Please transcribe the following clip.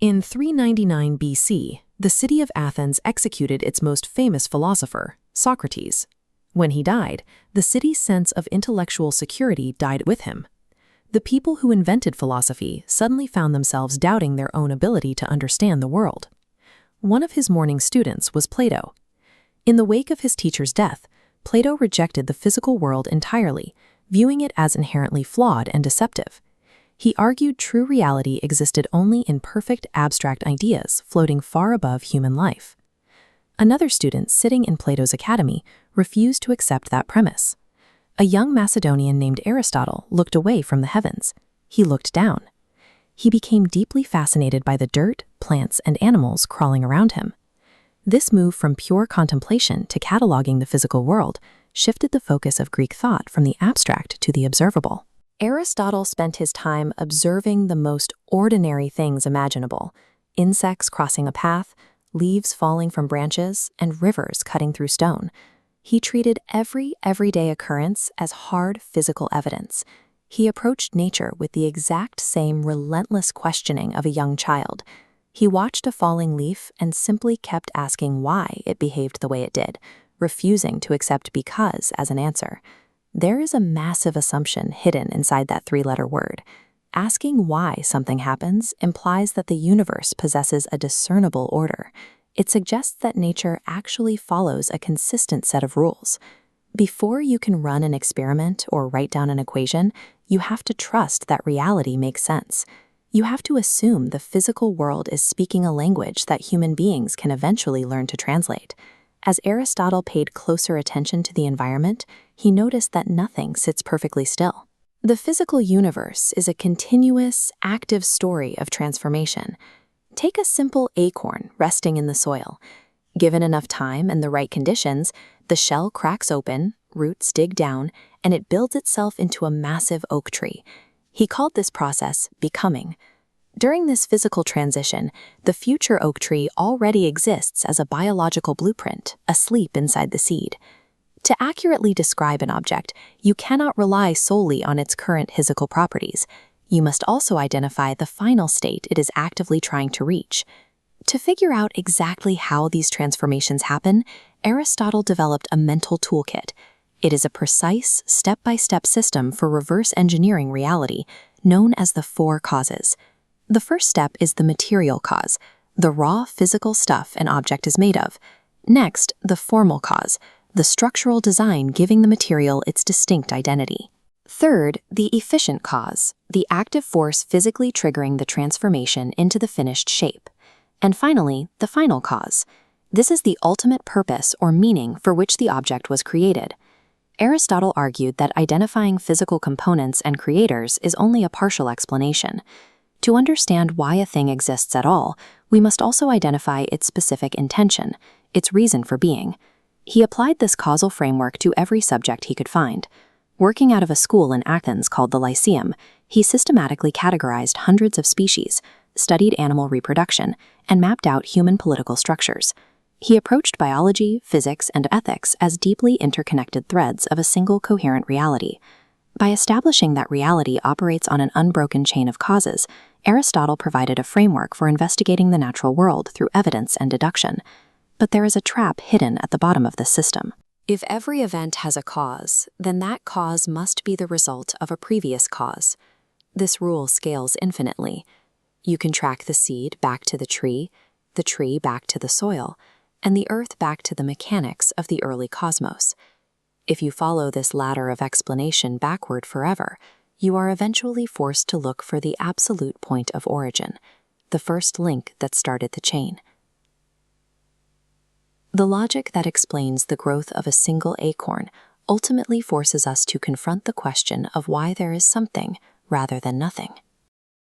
In 399 BC, the city of Athens executed its most famous philosopher, Socrates. When he died, the city's sense of intellectual security died with him. The people who invented philosophy suddenly found themselves doubting their own ability to understand the world. One of his morning students was Plato. In the wake of his teacher's death, Plato rejected the physical world entirely, viewing it as inherently flawed and deceptive. He argued true reality existed only in perfect abstract ideas floating far above human life. Another student sitting in Plato's academy refused to accept that premise. A young Macedonian named Aristotle looked away from the heavens. He looked down. He became deeply fascinated by the dirt, plants, and animals crawling around him. This move from pure contemplation to cataloging the physical world shifted the focus of Greek thought from the abstract to the observable. Aristotle spent his time observing the most ordinary things imaginable: insects crossing a path, leaves falling from branches, and rivers cutting through stone. He treated every everyday occurrence as hard physical evidence. He approached nature with the exact same relentless questioning of a young child. He watched a falling leaf and simply kept asking why it behaved the way it did, refusing to accept because as an answer. There is a massive assumption hidden inside that three-letter word. Asking why something happens implies that the universe possesses a discernible order. It suggests that nature actually follows a consistent set of rules. Before you can run an experiment or write down an equation, you have to trust that reality makes sense. You have to assume the physical world is speaking a language that human beings can eventually learn to translate. As Aristotle paid closer attention to the environment, he noticed that nothing sits perfectly still. The physical universe is a continuous, active story of transformation. Take a simple acorn resting in the soil. Given enough time and the right conditions, the shell cracks open, roots dig down, and it builds itself into a massive oak tree. He called this process becoming. During this physical transition, the future oak tree already exists as a biological blueprint, asleep inside the seed. To accurately describe an object, you cannot rely solely on its current physical properties. You must also identify the final state it is actively trying to reach. To figure out exactly how these transformations happen, Aristotle developed a mental toolkit. It is a precise, step-by-step system for reverse engineering reality, known as the four causes. The first step is the material cause, the raw physical stuff an object is made of. Next, the formal cause, the structural design giving the material its distinct identity. Third, the efficient cause, the active force physically triggering the transformation into the finished shape. And finally, the final cause. This is the ultimate purpose or meaning for which the object was created. Aristotle argued that identifying physical components and creators is only a partial explanation. To understand why a thing exists at all, we must also identify its specific intention, its reason for being. He applied this causal framework to every subject he could find. Working out of a school in Athens called the Lyceum, he systematically categorized hundreds of species, studied animal reproduction, and mapped out human political structures. He approached biology, physics, and ethics as deeply interconnected threads of a single coherent reality. By establishing that reality operates on an unbroken chain of causes, Aristotle provided a framework for investigating the natural world through evidence and deduction. But there is a trap hidden at the bottom of this system. If every event has a cause, then that cause must be the result of a previous cause. This rule scales infinitely. You can track the seed back to the tree back to the soil, and the earth back to the mechanics of the early cosmos. If you follow this ladder of explanation backward forever, you are eventually forced to look for the absolute point of origin, the first link that started the chain. The logic that explains the growth of a single acorn ultimately forces us to confront the question of why there is something rather than nothing.